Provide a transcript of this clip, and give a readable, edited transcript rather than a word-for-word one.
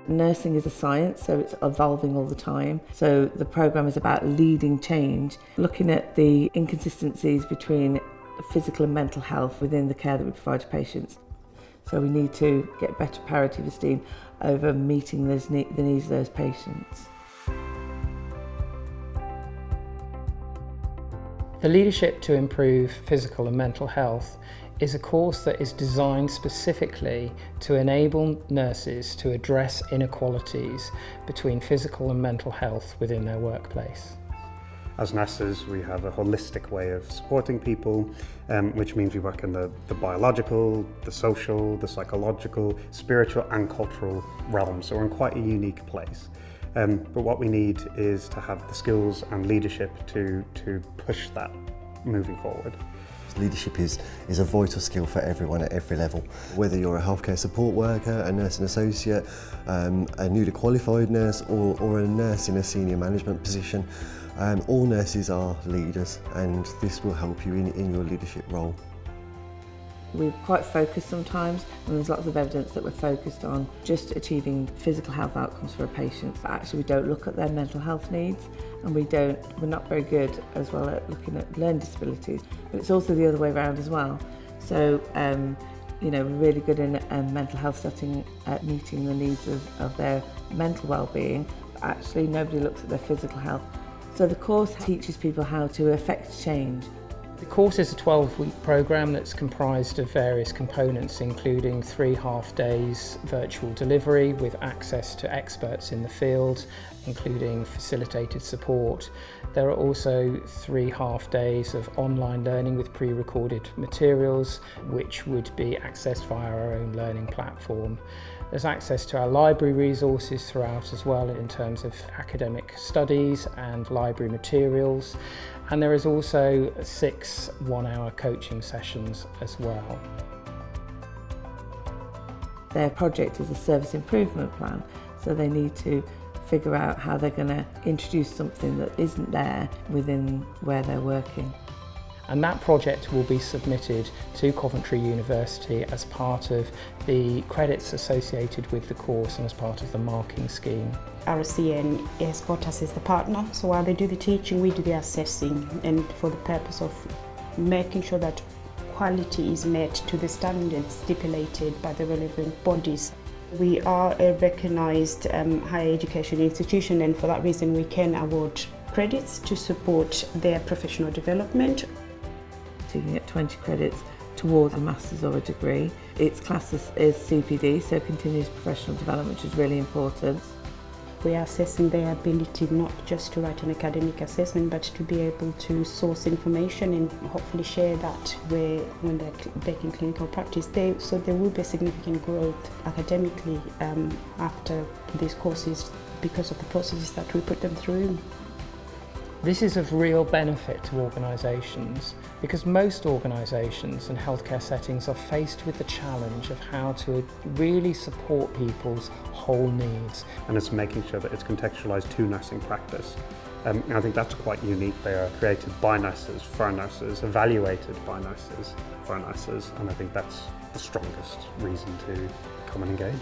Nursing is a science, so it's evolving all the time. So the programme is about leading change, looking at the inconsistencies between physical and mental health within the care that we provide to patients. So we need to get better parity of esteem over meeting the needs of those patients. The Leadership to Improve Physical and Mental Health is a course that is designed specifically to enable nurses to address inequalities between physical and mental health within their workplace. As nurses, we have a holistic way of supporting people, which means we work in the biological, the social, the psychological, spiritual and cultural realms, so we're in quite a unique place. But what we need is to have the skills and leadership to push that moving forward. Leadership is a vital skill for everyone at every level. Whether you're a healthcare support worker, a nursing associate, a newly qualified nurse or a nurse in a senior management position, all nurses are leaders, and this will help you in your leadership role. We're quite focused sometimes, and there's lots of evidence that we're focused on just achieving physical health outcomes for a patient, but actually we don't look at their mental health needs, and we're not very good as well at looking at learning disabilities, but it's also the other way around as well. So we're really good in a mental health setting at meeting the needs of their mental well-being, but actually nobody looks at their physical health. So the course teaches people how to affect change. The course is a 12-week programme that's comprised of various components, including 3 half-days virtual delivery with access to experts in the field, including facilitated support. There are also 3 half-days of online learning with pre-recorded materials, which would be accessed via our own learning platform. There's access to our library resources throughout as well in terms of academic studies and library materials. And there is also 6 one-hour coaching sessions as well. Their project is a service improvement plan, so they need to figure out how they're going to introduce something that isn't there within where they're working. And that project will be submitted to Coventry University as part of the credits associated with the course and as part of the marking scheme. RCN has got us as the partner, so while they do the teaching, we do the assessing, and for the purpose of making sure that quality is met to the standards stipulated by the relevant bodies. We are a recognised higher education institution, and for that reason we can award credits to support their professional development. So you can get 20 credits towards a master's or a degree. It's classed as CPD, so continuous professional development, which is really important. We are assessing their ability not just to write an academic assessment, but to be able to source information and hopefully share that when they're taking clinical practice. So there will be a significant growth academically after these courses because of the processes that we put them through. This is of real benefit to organisations because most organisations and healthcare settings are faced with the challenge of how to really support people's whole needs. And it's making sure that it's contextualised to nursing practice. And I think that's quite unique. They are created by nurses, for nurses, evaluated by nurses, for nurses, and I think that's the strongest reason to come and engage.